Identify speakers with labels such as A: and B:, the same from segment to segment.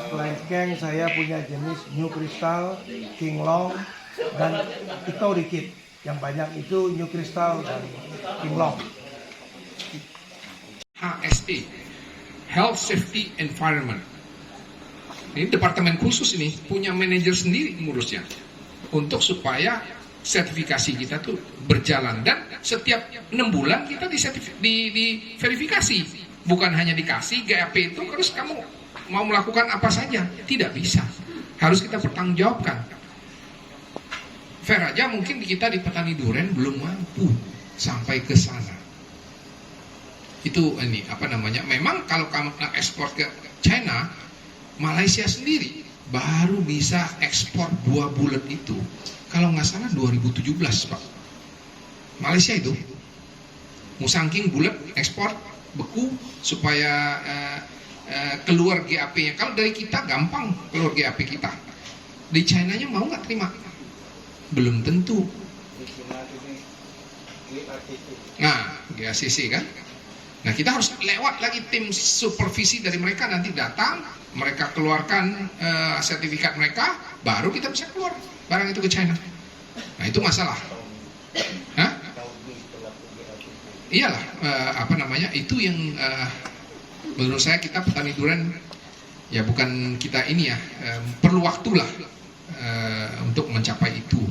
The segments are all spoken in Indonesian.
A: Klien Keng saya punya jenis New Crystal, King Long, dan Ito Kit. Yang banyak itu New Crystal dan King Long.
B: HSE, Health Safety Environment. Ini departemen khusus ini punya manajer sendiri ngurusnya untuk supaya sertifikasi kita tuh berjalan, dan setiap 6 bulan kita diverifikasi, bukan hanya dikasih GAP itu terus kamu mau melakukan apa saja, tidak bisa, harus kita pertanggungjawabkan. Fair aja mungkin kita di petani durian belum mampu sampai ke sana. Itu ini apa namanya? Memang kalau kamu ekspor ke China, Malaysia sendiri baru bisa ekspor buah bulat itu kalau nggak salah 2017 Pak. Malaysia itu musangking bulat ekspor beku supaya keluar GAP-nya. Kalau dari kita gampang keluar GAP kita. Di China-nya mau nggak terima? Belum tentu. Nah, GACC kan. Nah, kita harus lewat lagi tim supervisi dari mereka, nanti datang, mereka keluarkan sertifikat mereka, baru kita bisa keluar barang itu ke China. Nah, itu masalah. Hah? Iyalah, apa namanya, itu yang menurut saya kita petani durian, ya bukan kita ini ya, perlu waktulah untuk mencapai itu.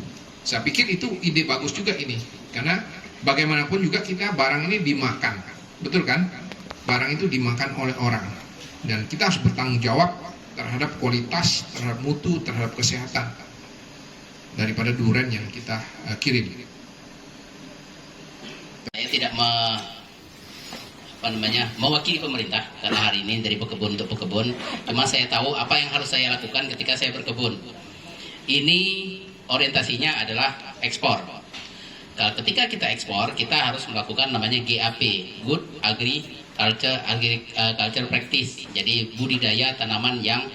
B: Saya pikir itu ide bagus juga ini, karena bagaimanapun juga kita barang ini dimakan, betul kan? Barang itu dimakan oleh orang, dan kita harus bertanggung jawab terhadap kualitas, terhadap mutu, terhadap kesehatan daripada durian yang kita kirim.
C: Saya tidak mewakili pemerintah karena hari ini dari pekebun untuk pekebun. Cuma saya tahu apa yang harus saya lakukan ketika saya berkebun. Ini orientasinya adalah ekspor. Ketika kita ekspor, kita harus melakukan namanya GAP, Good Agriculture Practice. Jadi budidaya tanaman yang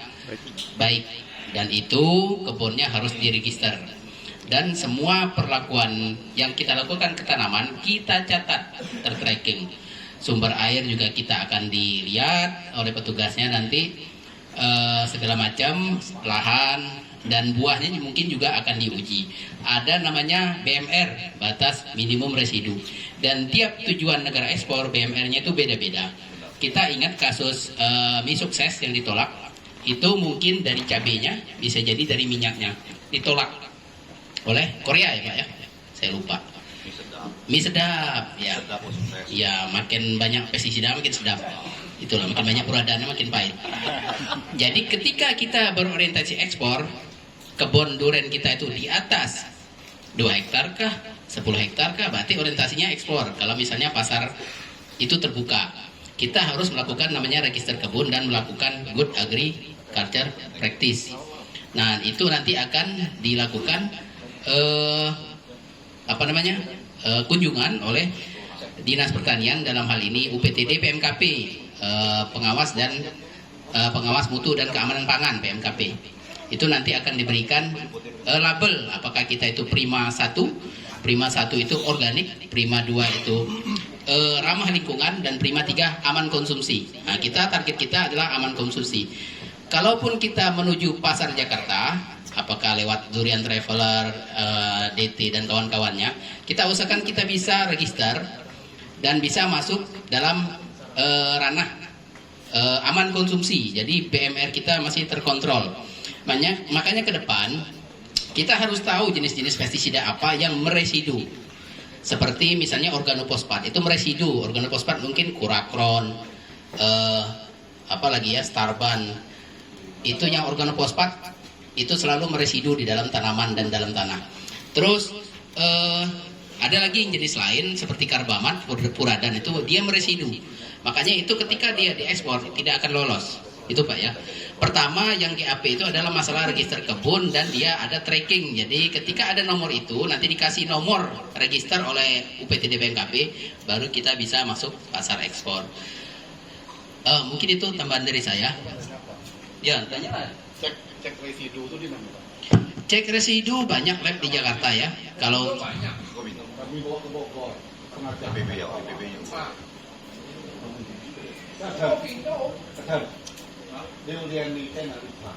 C: baik, dan itu kebunnya harus diregister. Dan semua perlakuan yang kita lakukan ke tanaman kita catat, tertracking. Sumber air juga kita akan dilihat oleh petugasnya nanti, segala macam lahan dan buahnya mungkin juga akan diuji. Ada namanya BMR, batas minimum residu, dan tiap tujuan negara ekspor BMR-nya itu beda-beda. Kita ingat kasus mie sukses yang ditolak, itu mungkin dari cabenya, bisa jadi dari minyaknya ditolak oleh Korea ya Pak ya, saya lupa. Mie sedap ya, ya makin banyak pestisida makin sedap, itulah makin banyak puradana makin pahit. Jadi ketika kita berorientasi ekspor, kebun durian kita itu di atas 2 hektar kah, 10 hektar kah, berarti orientasinya ekspor. Kalau misalnya pasar itu terbuka, kita harus melakukan namanya register kebun dan melakukan Good Agriculture Practice. Nah, itu nanti akan dilakukan kunjungan oleh Dinas Pertanian, dalam hal ini UPTD PMKP, pengawas mutu dan keamanan pangan PMKP. Itu nanti akan diberikan label apakah kita itu Prima 1 itu organik, Prima 2 itu ramah lingkungan, dan Prima 3 aman konsumsi. Nah, target kita adalah aman konsumsi. Kalaupun kita menuju pasar Jakarta, apakah lewat Durian Traveler, DT dan kawan-kawannya, kita usahakan kita bisa register dan bisa masuk dalam ranah aman konsumsi. Jadi BMR kita masih terkontrol. Makanya ke depan kita harus tahu jenis-jenis pestisida apa yang meresidu. Seperti misalnya organofosfat, itu meresidu. Organofosfat mungkin kurakron, Starban. Itu yang organofosfat itu selalu meresidu di dalam tanaman dan dalam tanah. Terus ada lagi yang jenis lain seperti karbamat, puradan, itu dia meresidu. Makanya itu ketika dia diekspor tidak akan lolos. Itu Pak ya. Pertama yang GAP itu adalah masalah register kebun dan dia ada tracking. Jadi ketika ada nomor itu nanti dikasih nomor register oleh UPTD BNKP, baru kita bisa masuk pasar ekspor. Mungkin itu tambahan dari saya. Ya, tanya.
D: Cek residu itu di mana Pak?
C: Cek residu banyak lab di Jakarta ya. Kalau
D: Kami bawa ke Bogor. PBB ya, PBB. เรียนมีแค่นาฬิกา